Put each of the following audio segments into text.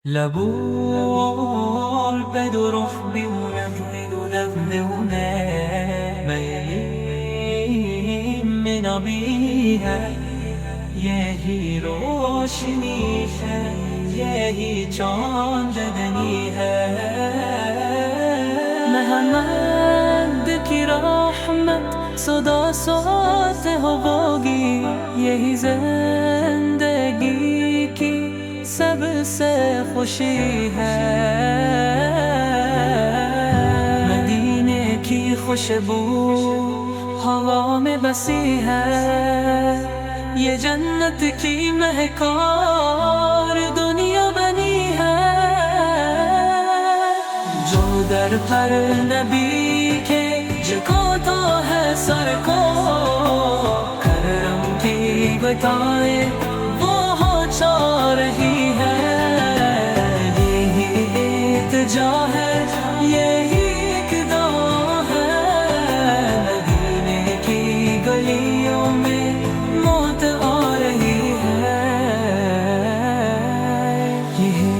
لبور بدرخ بونفند ونفذونا ميم من أبيها यही रोशनी है, यही चांदनी है। महमद की रहमत सदा साथ होगी, यही जिंदगी की सबसे खुशी है। मदीने की खुशबू हवा में बसी है, ये जन्नत की महकार दुनिया बनी है। जो दर पर नबी के झुको तो है सर को, करम की बताए वो हो चा रही है। यही इल्तिजा है, यही एक दुआ है, मदीने की गलियों में मौत आ रही है। यही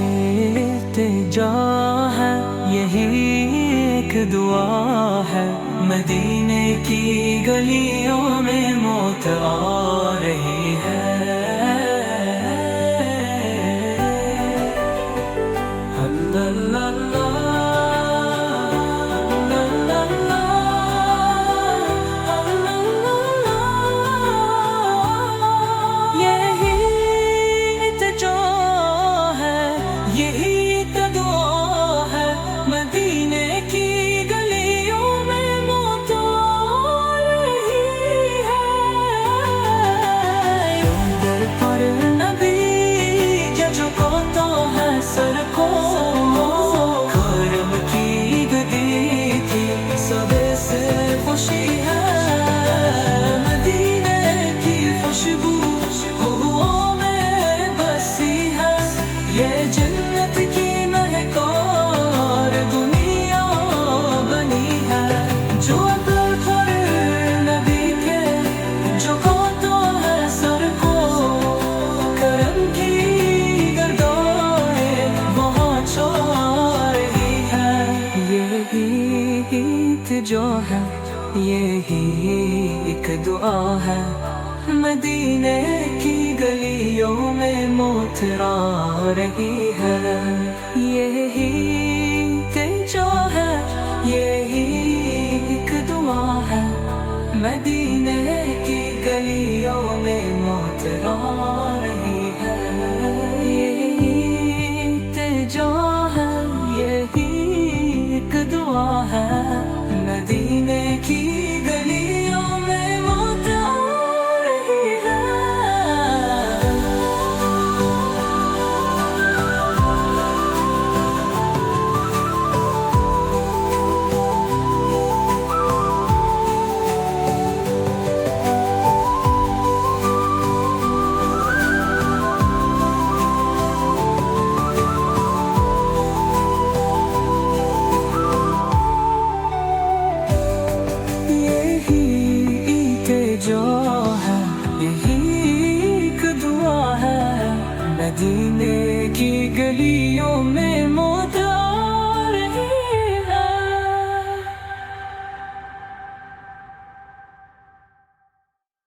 इल्तिजा है, यही एक दुआ है, मदीने की गलियों में मौत आ रही है। ये जन्नत की महकार दुनिया बनी है। जो अकल पर नबी के झुको तो है सर को, करम की गर्दाएं वहाँ छा रही है। यही इल्तिजा है, यही एक दुआ है, मदीने की गलियों में मौत आ रही है। यही इल्तिजा है, यही एक दुआ है, मदीने की गलियों में